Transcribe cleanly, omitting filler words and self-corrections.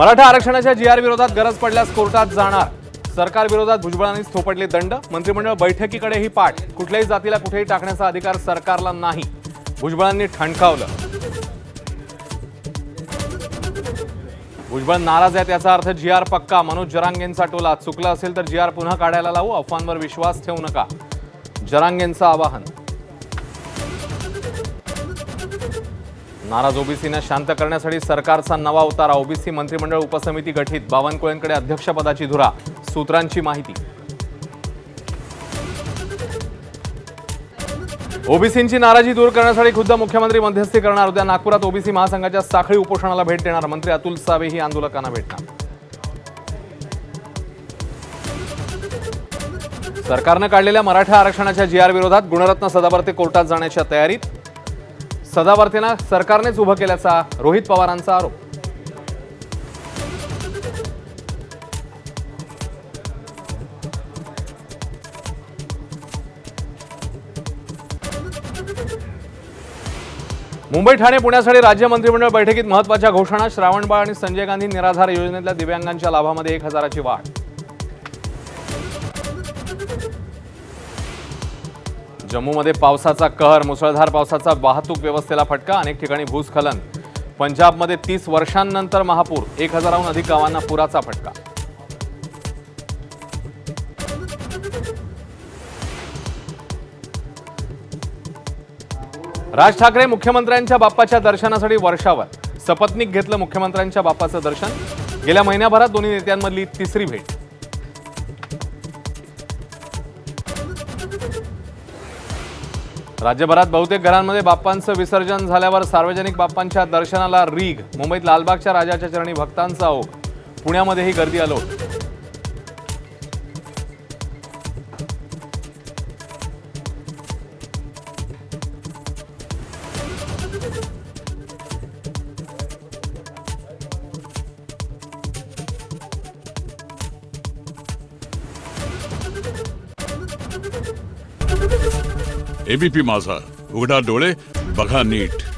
मराठा आरक्षणाच्या जीआर विरोधात गरज पडल्यास कोर्टात जाणार। सरकार विरोधात भुजबळांनीच थोपटले दंड। मंत्रिमंडळ बैठकीकडेही पाठ। कुठल्याही जातीला कुठेही टाकण्याचा अधिकार सरकारला नाही, भुजबळांनी ठणकावलं। भुजबळ नाराज आहेत याचा अर्थ जीआर पक्का। मनोज जरांगेंचा टोला, चुकलं असेल तर जीआर पुन्हा काढायला लावू, अफवांवर विश्वास ठेवू नका, जरांगेंचं आवाहन। नाराज ओबीसींना शांत करण्यासाठी सरकारचा नवा उतारा। ओबीसी मंत्रिमंडळ उपसमिती गठीत, बावनकुळेंकडे अध्यक्षपदाची धुरा। सूत्रांची माहिती। ओबीसींची नाराजी दूर करण्यासाठी खुद्द मुख्यमंत्री मध्यस्थी करणार। उद्या नागपुरात ओबीसी महासंघाच्या साखळी उपोषणाला भेट देणार। मंत्री अतुल सावेही आंदोलकांना भेटणार। सरकारनं काढलेल्या मराठा आरक्षणाच्या जीआर विरोधात गुणरत्न सदावर्ते कोर्टात जाण्याच्या तयारीत। सदावर्तेंना सरकारनेच उभं केल्याचा रोहित पवारांचा आरोप। मुंबई ठाणे पुण्यासाठी राज्य मंत्रिमंडळ बैठकीत महत्त्वाच्या घोषणा। श्रावणबाळ आणि संजय गांधी निराधार योजनेतल्या दिव्यांगांच्या लाभामध्ये 1000ची वाढ। जम्मूमध्ये पावसाचा कहर, मुसळधार पावसाचा वाहतूक व्यवस्थेला फटका। अनेक ठिकाणी भूस्खलन। पंजाबमध्ये 30 वर्षांनंतर महापूर, 1000हून अधिक गावांना पुराचा फटका। राज ठाकरे मुख्यमंत्र्यांच्या बाप्पाच्या दर्शनासाठी वर्षावर। सपत्नीक घेतलं मुख्यमंत्र्यांच्या बाप्पाचं दर्शन। गेल्या महिन्याभरात दोन्ही नेत्यांमधली तिसरी भेट। राज्यभरात बहुतेक घरांमध्ये बाप्पांचं विसर्जन झाल्यावर सार्वजनिक बाप्पांच्या दर्शनाला रीग। मुंबईत लालबागच्या राजाच्या चरणी भक्तांचा ओघ। पुण्यामध्येही गर्दी अलोट। एबीपी माझा, उघडा डोळे बघा नीट।